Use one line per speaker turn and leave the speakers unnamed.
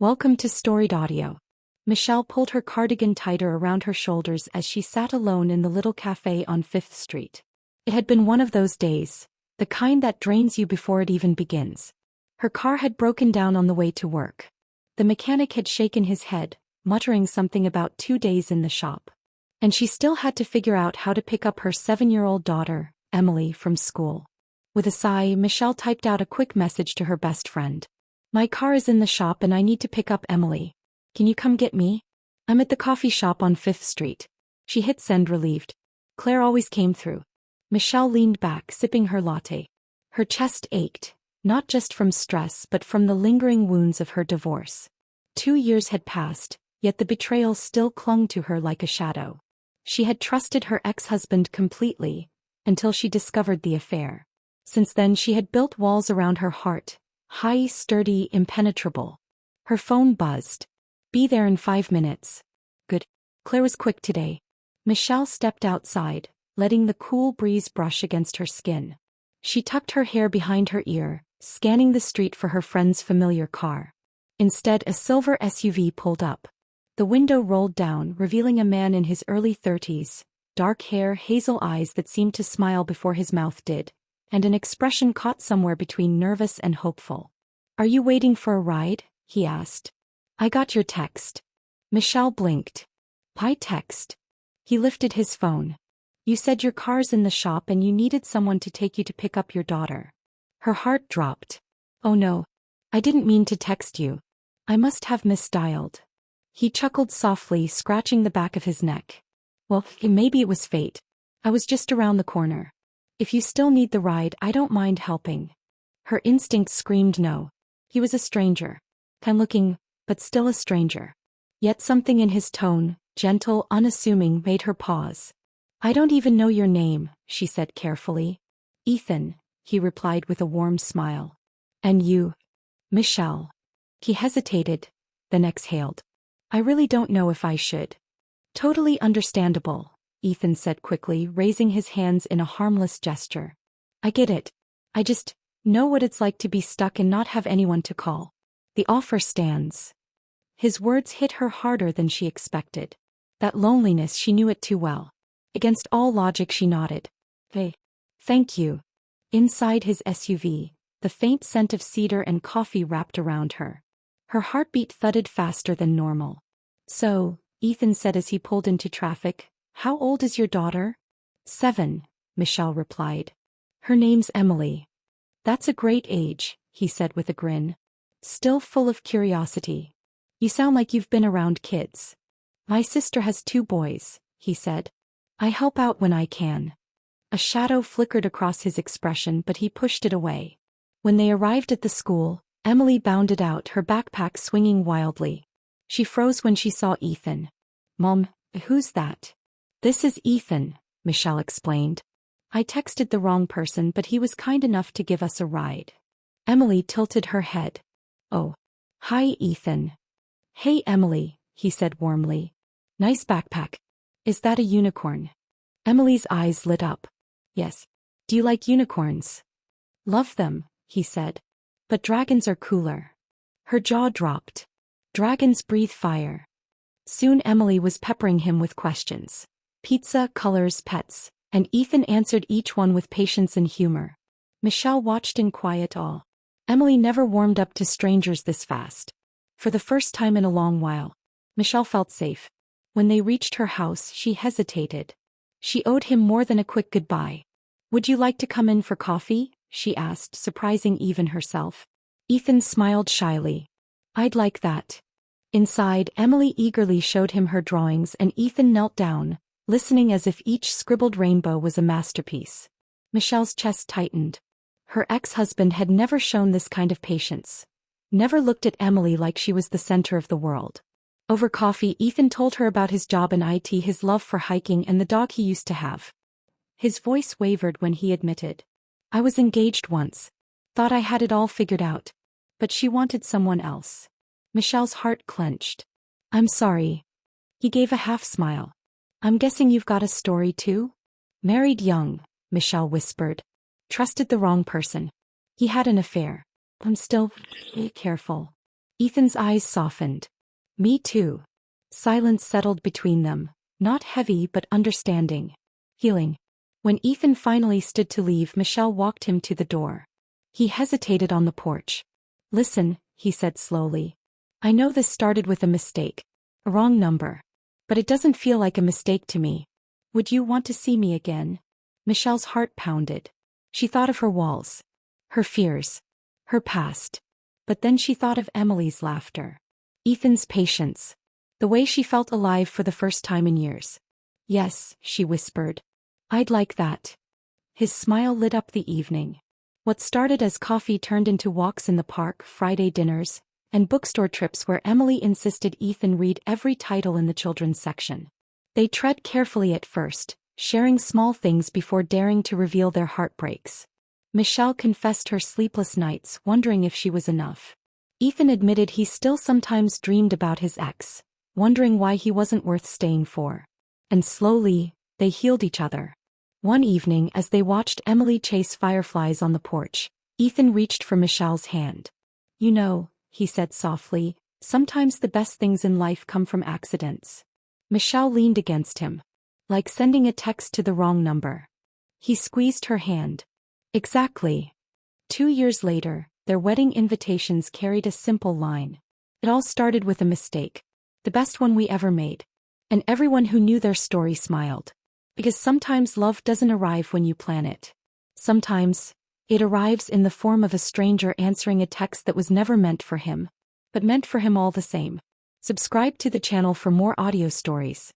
Welcome to Storied Audio. Michelle pulled her cardigan tighter around her shoulders as she sat alone in the little cafe on 5th Street. It had been one of those days, the kind that drains you before it even begins. Her car had broken down on the way to work. The mechanic had shaken his head, muttering something about 2 days in the shop. And she still had to figure out how to pick up her 7-year-old daughter, Emily, from school. With a sigh, Michelle typed out a quick message to her best friend. "My car is in the shop and I need to pick up Emily. Can you come get me? I'm at the coffee shop on 5th Street." She hit send, relieved. Claire always came through. Michelle leaned back, sipping her latte. Her chest ached, not just from stress but from the lingering wounds of her divorce. 2 years had passed, yet the betrayal still clung to her like a shadow. She had trusted her ex-husband completely, until she discovered the affair. Since then she had built walls around her heart, high, sturdy, impenetrable. Her phone buzzed. "Be there in 5 minutes." Good. Claire was quick today. Michelle stepped outside, letting the cool breeze brush against her skin. She tucked her hair behind her ear, scanning the street for her friend's familiar car. Instead, a silver SUV pulled up. The window rolled down, revealing a man in his early 30s, dark hair, hazel eyes that seemed to smile before his mouth did, and an expression caught somewhere between nervous and hopeful. "Are you waiting for a ride?" he asked. "I got your text." Michelle blinked. "My text?" He lifted his phone. "You said your car's in the shop and you needed someone to take you to pick up your daughter." Her heart dropped. "Oh no. I didn't mean to text you. I must have misdialed." He chuckled softly, scratching the back of his neck. "Well, maybe it was fate. I was just around the corner. If you still need the ride, I don't mind helping." Her instinct screamed no. He was a stranger. Kind-looking, but still a stranger. Yet something in his tone, gentle, unassuming, made her pause. "I don't even know your name," she said carefully. "Ethan," he replied with a warm smile. "And you?" "Michelle." He hesitated, then exhaled. "I really don't know if I should." "Totally understandable," Ethan said quickly, raising his hands in a harmless gesture. "I get it. I just know what it's like to be stuck and not have anyone to call. The offer stands." His words hit her harder than she expected. That loneliness, she knew it too well. Against all logic she nodded. "Hey. Thank you." Inside his SUV, the faint scent of cedar and coffee wrapped around her. Her heartbeat thudded faster than normal. "So," Ethan said as he pulled into traffic, "how old is your daughter?" 7, Michelle replied. "Her name's Emily." "That's a great age," he said with a grin. Still full of curiosity. "You sound like you've been around kids." "My sister has 2 boys," he said. "I help out when I can." A shadow flickered across his expression, but he pushed it away. When they arrived at the school, Emily bounded out, her backpack swinging wildly. She froze when she saw Ethan. "Mom, who's that?" "This is Ethan," Michelle explained. "I texted the wrong person, but he was kind enough to give us a ride." Emily tilted her head. "Oh. Hi, Ethan." "Hey, Emily," he said warmly. "Nice backpack. Is that a unicorn?" Emily's eyes lit up. "Yes. Do you like unicorns?" "Love them," he said. "But dragons are cooler." Her jaw dropped. "Dragons breathe fire." Soon Emily was peppering him with questions. Pizza, colors, pets, and Ethan answered each one with patience and humor. Michelle watched in quiet awe. Emily never warmed up to strangers this fast. For the first time in a long while, Michelle felt safe. When they reached her house, she hesitated. She owed him more than a quick goodbye. "Would you like to come in for coffee?" she asked, surprising even herself. Ethan smiled shyly. "I'd like that." Inside, Emily eagerly showed him her drawings and Ethan knelt down, listening as if each scribbled rainbow was a masterpiece. Michelle's chest tightened. Her ex-husband had never shown this kind of patience. Never looked at Emily like she was the center of the world. Over coffee, Ethan told her about his job in IT, his love for hiking, and the dog he used to have. His voice wavered when he admitted, "I was engaged once. Thought I had it all figured out. But she wanted someone else." Michelle's heart clenched. "I'm sorry." He gave a half smile. "I'm guessing you've got a story too?" "Married young," Michelle whispered. "Trusted the wrong person. He had an affair. I'm still careful." Ethan's eyes softened. Me too. Silence settled between them, not heavy but understanding. Healing. When Ethan finally stood to leave, Michelle walked him to the door. He hesitated on the porch. Listen, he said slowly. I know this started with a mistake. A wrong number. But it doesn't feel like a mistake to me. Would you want to see me again? Michelle's heart pounded. She thought of her walls. Her fears. Her past. But then she thought of Emily's laughter. Ethan's patience. The way she felt alive for the first time in years. Yes, she whispered. I'd like that. His smile lit up the evening. What started as coffee turned into walks in the park, Friday dinners, and bookstore trips where Emily insisted Ethan read every title in the children's section. They tread carefully at first, sharing small things before daring to reveal their heartbreaks. Michelle confessed her sleepless nights, wondering if she was enough. Ethan admitted he still sometimes dreamed about his ex, wondering why he wasn't worth staying for. And slowly, they healed each other. One evening, as they watched Emily chase fireflies on the porch, Ethan reached for Michelle's hand. You know, he said softly, sometimes the best things in life come from accidents. Michelle leaned against him. Like sending a text to the wrong number. He squeezed her hand. Exactly. 2 years later, their wedding invitations carried a simple line. It all started with a mistake. The best one we ever made. And everyone who knew their story smiled. Because sometimes love doesn't arrive when you plan it. Sometimes, it arrives in the form of a stranger answering a text that was never meant for him, but meant for him all the same. Subscribe to the channel for more audio stories.